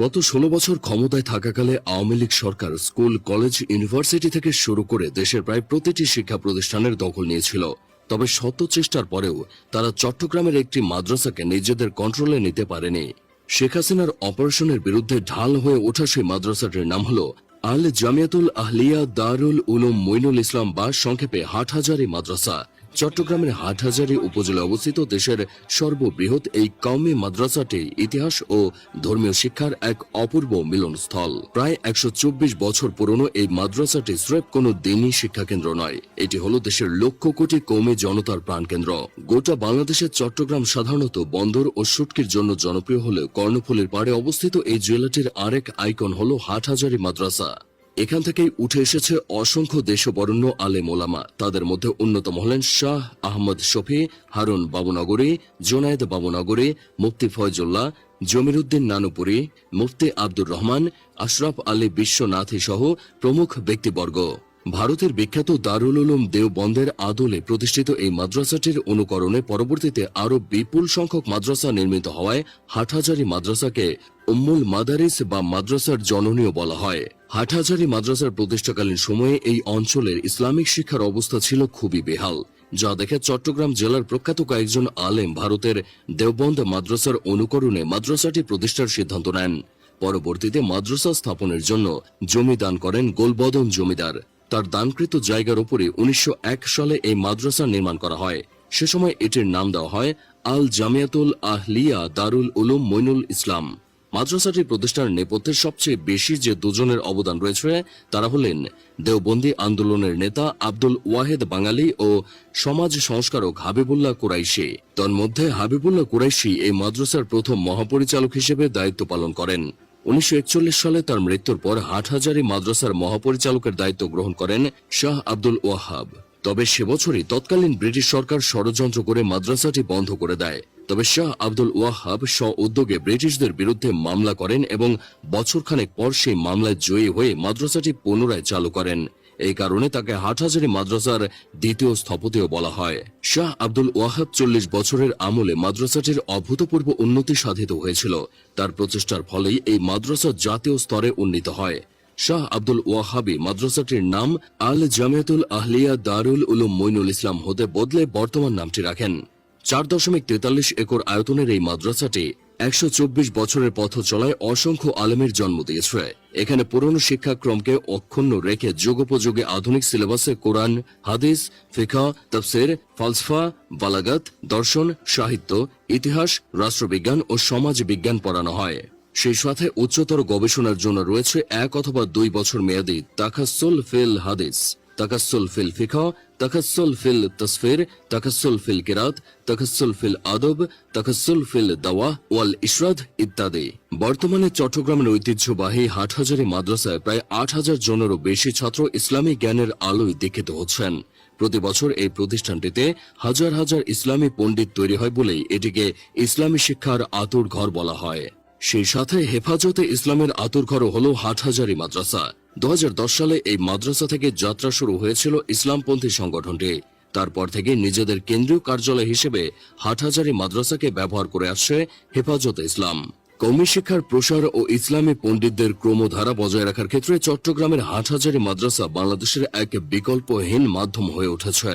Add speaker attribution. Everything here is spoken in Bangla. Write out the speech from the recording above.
Speaker 1: গত ১৬ বছর ক্ষমতায় থাকাকালে আওয়ামী লীগ সরকার স্কুল, কলেজ, ইউনিভার্সিটি থেকে শুরু করে দেশের প্রায় প্রতিটি শিক্ষা প্রতিষ্ঠানের দখল নিয়েছিল। তবে শত চেষ্টার পরেও তারা চট্টগ্রামের একটি মাদ্রাসাকে নিজেদের কন্ট্রোলে নিতে পারেনি। শেখ হাসিনার অপারেশনের বিরুদ্ধে ঢাল হয়ে ওঠা সেই মাদ্রাসাটির নাম হল আল জামিয়াতুল আহলিয়া দারুল উলুম মঈনুল ইসলাম বা সংক্ষেপে হাটহাজারী মাদ্রাসা। চট্টগ্রামের হাটহাজারী উপজেলায় অবস্থিত দেশের সর্ববৃহৎ এই কওমি মাদ্রাসাটি ইতিহাস ও ধর্মীয় শিক্ষার এক অপূর্ব মিলনস্থল। প্রায় ১২৪ বছর পুরনো এই মাদ্রাসাটি স্রেফ কোনো দিনই শিক্ষাকেন্দ্র নয়, এটি হলো দেশের লক্ষ কোটি কওমি জনতার প্রাণকেন্দ্র। গোটা বাংলাদেশের চট্টগ্রাম সাধারণত বন্দর ও শুটকির জন্য জনপ্রিয় হলেও কর্ণফুলীর পাড়ে অবস্থিত এই জেলাটির আরেক আইকন হল হাটহাজারী মাদ্রাসা। এখান থেকেই উঠে এসেছে অসংখ্য দেশবরেণ্য আলেম ওলামা। তাদের মধ্যে অন্যতম হলেন শাহ আহমদ শফি, হারুন বাবুনগরী, জোনায়েদ বাবুনগরী, মুফতি ফয়জুল্লাহ, জমিরুদ্দিন নানুপুরী, মুফতি আব্দুর রহমান, আশরাফ আলী বিশ্বনাথী সহ প্রমুখ ব্যক্তিবর্গ। ভারতের বিখ্যাত দারুল উলুম দেওবন্দের আদলে প্রতিষ্ঠিত এই মাদ্রাসাটির অনুকরণে পরবর্তীতে আরও বিপুল সংখ্যক মাদ্রাসা নির্মিত হওয়ায় হাটহাজারী মাদ্রাসাকে উম্মুল মাদারিস বা মাদ্রাসার জননীও বলা হয়। হাটহাজারী মাদ্রাসার প্রতিষ্ঠাকালীন সময়ে এই অঞ্চলের ইসলামিক শিক্ষার অবস্থা ছিল খুবই বেহাল, যা দেখে চট্টগ্রাম জেলার প্রখ্যাত কয়েকজন আলেম ভারতের দেওবন্দ মাদ্রাসার অনুকরণে মাদ্রাসাটি প্রতিষ্ঠার সিদ্ধান্ত নেন। পরবর্তীতে মাদ্রাসা স্থাপনের জন্য জমি দান করেন গোলবদন জমিদার। তার দানকৃত জায়গার উপরে ১৯০১ সালে এই মাদ্রাসা নির্মাণ করা হয়। সে সময় এটির নাম দেওয়া হয় আল জামিয়াতুল আহলিয়া দারুল উলুম মঈনুল ইসলাম। মাদ্রাসাটি প্রতিষ্ঠার নেপথ্যে সবচেয়ে বেশি যে দুজনের অবদান রয়েছে তারা হলেন দেওবন্দি আন্দোলনের নেতা আব্দুল ওয়াহেদ বাঙালি ও সমাজ সংস্কারক হাবিবুল্লাহ কুরাইশি। তন্মধ্যে হাবিবুল্লাহ কুরাইশি এই মাদ্রাসার প্রথম মহাপরিচালক হিসেবে দায়িত্ব পালন করেন। ১৯৪১ সালে তার মৃত্যুর পর হাটহাজারী মাদ্রাসার মহাপরিচালকের দায়িত্ব গ্রহণ করেন শাহ আব্দুল ওয়াহাব। তবে সে বছরই তৎকালীন ব্রিটিশ সরকার ষড়যন্ত্র করে মাদ্রাসাটি বন্ধ করে দেয়। তবে শাহ আব্দুল ওয়াহাব স্ব-উদ্যোগে ব্রিটিশদের বিরুদ্ধে মামলা করেন এবং বছরখানেক পর সেই মামলায় জয়ী হয়ে মাদ্রাসাটি পুনরায় চালু করেন। এই কারণে তাকে হাটহাজারী মাদ্রাসার দ্বিতীয় স্থপতিও বলা হয়। শাহ আব্দুল ওয়াহাব ৪০ বছরের আমলে মাদ্রাসাটির অভূতপূর্ব উন্নতি সাধিত হয়েছিল। তার প্রচেষ্টার ফলেই এই মাদ্রাসা জাতীয় স্তরে উন্নীত হয়। শাহ আব্দুল ওয়াহাবি মাদ্রাসাটির নাম আল জামিয়াতুল আহলিয়া দারুল উলুম মঈনুল ইসলাম হতে বদলে বর্তমান নামটি রাখেন। ৪.৪৩ একর আয়তনের এই মাদ্রাসাটি ১২৪ বছরের পথ চলায় অসংখ্য আলেমের জন্ম দিয়েছে। এখানে পুরনো শিক্ষাক্রমকে অক্ষুণ্ণ রেখে যুগোপযোগী আধুনিক সিলেবাসে কোরআন, হাদিস, ফিকহ, তাফসীর, ফালসফা, বালাগাত, দর্শন, সাহিত্য, ইতিহাস, রাষ্ট্রবিজ্ঞান ও সমাজ বিজ্ঞান পড়ানো হয়। সেই সাথে উচ্চতর গবেষণার জন্য রয়েছে ১ অথবা ২ বছর মেয়াদী তাখাসসুল ফিল হাদিস, তাকাসসুল ফিল ফিকহ, তাকাসসুল ফিল তাসফির, তাকাসসুল ফিল কিরাত, তাকাসসুল ফিল আদব, তাকাসসুল ফিল দাওয়া ওয়াল ইশরাদ ইত্যাদি। বর্তমানে চট্টগ্রামের ঐতিহ্যবাহী হাটহাজারী মাদ্রাসায় প্রায় ৮,০০০ জনেরও বেশি ছাত্র ইসলামী জ্ঞানের আলোয় দীক্ষিত হচ্ছেন। প্রতি বছর এই প্রতিষ্ঠানটিতে হাজার হাজার ইসলামী পণ্ডিত তৈরি হয় বলেই এটিকে ইসলামী শিক্ষার আতুর ঘর বলা হয়। সেই সাথে হেফাজতে ইসলামের আতুরঘরও হল হাটহাজারী মাদ্রাসা। ২০১০ সালে এই মাদ্রাসা থেকে যাত্রা শুরু হয়েছিল ইসলামপন্থী সংগঠনটি। তারপর থেকে নিজেদের কেন্দ্রীয় কার্যালয় হিসেবে হাটহাজারী মাদ্রাসাকে ব্যবহার করে আসছে হেফাজতে ইসলাম। কওমি শিক্ষার প্রসার ও ইসলামী পণ্ডিতদের ক্রমধারা বজায় রাখার ক্ষেত্রে চট্টগ্রামের হাটহাজারী মাদ্রাসা বাংলাদেশের এক বিকল্পহীন মাধ্যম হয়ে উঠেছে।